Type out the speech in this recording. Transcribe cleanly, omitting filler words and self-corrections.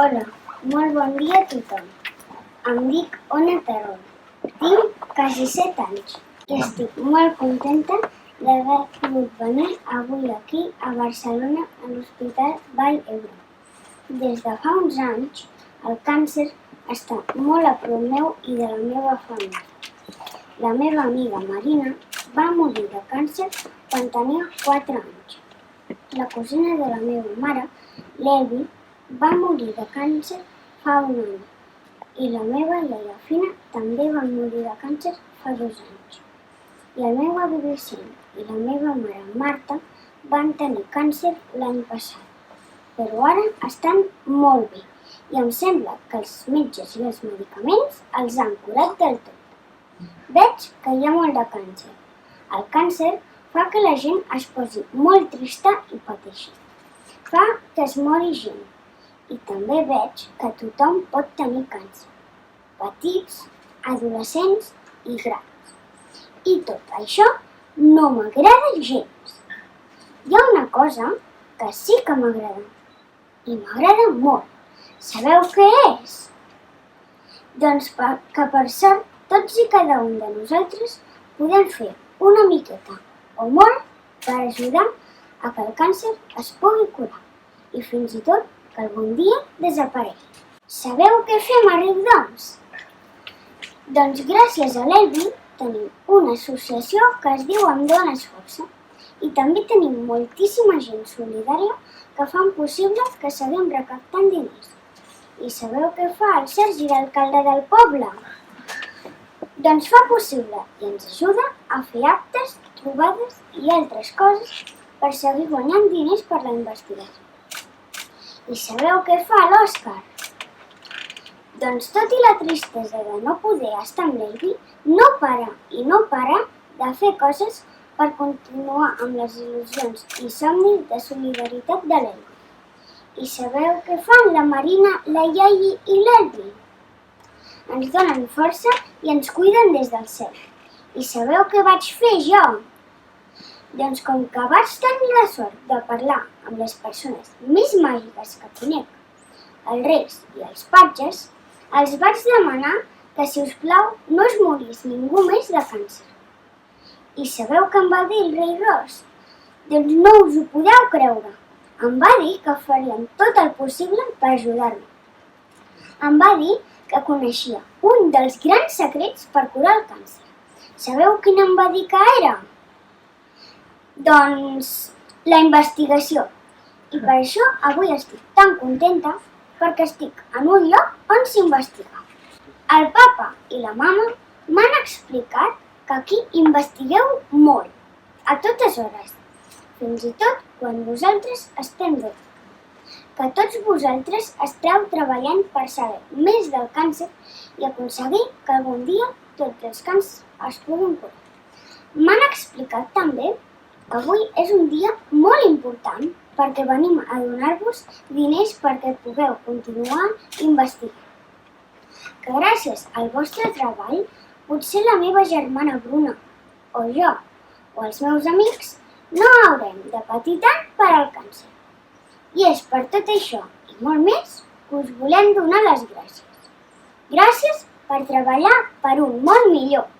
Hola, molt bon dia a tothom. Em dic Ona Terol, tinc quasi 7 anys i estic molt contenta d'haver pogut venir avui aquí a Barcelona a l'Hospital Vall d'Hebron. Des de fa uns anys, el càncer està molt a prop meu i de la meva família. La meva amiga Marina va morir de càncer quan tenia 4 anys. La cosina de la meva mare, l'Elvi, va morir de càncer fa un any i la meva iaia Fina també va morir de càncer fa 2 anys. I el meu avi Vicent i la meva mare Marta van tenir càncer l'any passat, però ara estan molt bé i em sembla que els metges i els medicaments els han curat del tot. Veig que hi ha molt de càncer. El càncer fa que la gent es posi molt trista i pateixi. Fa que es mori gent. I també veig que tothom pot tenir càncer. Petits, adolescents i grans. I tot això no m'agrada gens. Hi ha una cosa que sí que m'agrada. I m'agrada molt. Sabeu què és? Doncs que per sort tots i cada un de nosaltres podem fer una miqueta o molt per ajudar a que el càncer es pugui curar i fins i tot que algun dia desaparegui. Sabeu què fem a Riudoms? Doncs gràcies a l'Elvi tenim una associació que es diu Em Dones Força i també tenim moltíssima gent solidària que fan possible que seguim recaptant diners. I sabeu què fa el Sergi, l'alcalde del poble? Doncs fa possible i ens ajuda a fer actes, trobades i altres coses per seguir guanyant diners per la investigació. I sabeu què fa l'Òscar? Doncs tot i la tristesa de no poder estar amb l'Elvi, no para de fer coses per continuar amb les il·lusions i somnis de solidaritat de l'Elvi. I sabeu què fan la Marina, la Iai i l'Elvi? Ens donen força i ens cuiden des del cel. I sabeu què vaig fer jo? Doncs com que vaig tenir la sort de parlar amb les persones més màgiques que conec, els reis i els patges, els vaig demanar que, si us plau, no es morís ningú més de càncer. I sabeu què em va dir el rei Ros? Doncs no us ho podeu creure. Em va dir que farien tot el possible per ajudar-me. Em va dir que coneixia un dels grans secrets per curar el càncer. Sabeu quin em va dir que era? Doncs la investigació. I per això avui estic tan contenta perquè estic en un lloc on s'investiga. El papa i la mama m'han explicat que aquí investigueu molt, a totes hores, fins i tot quan vosaltres estem bé. Que tots vosaltres esteu treballant per saber més del càncer i aconseguir que algun dia tots els càncers es puguin curar. M'han explicat també que avui és un dia molt important perquè venim a donar-vos diners perquè pugueu continuar investigant. Que gràcies al vostre treball, potser la meva germana Bruna, o jo, o els meus amics, no haurem de patir tant per al càncer. I és per tot això i molt més que us volem donar les gràcies. Gràcies per treballar per un món millor.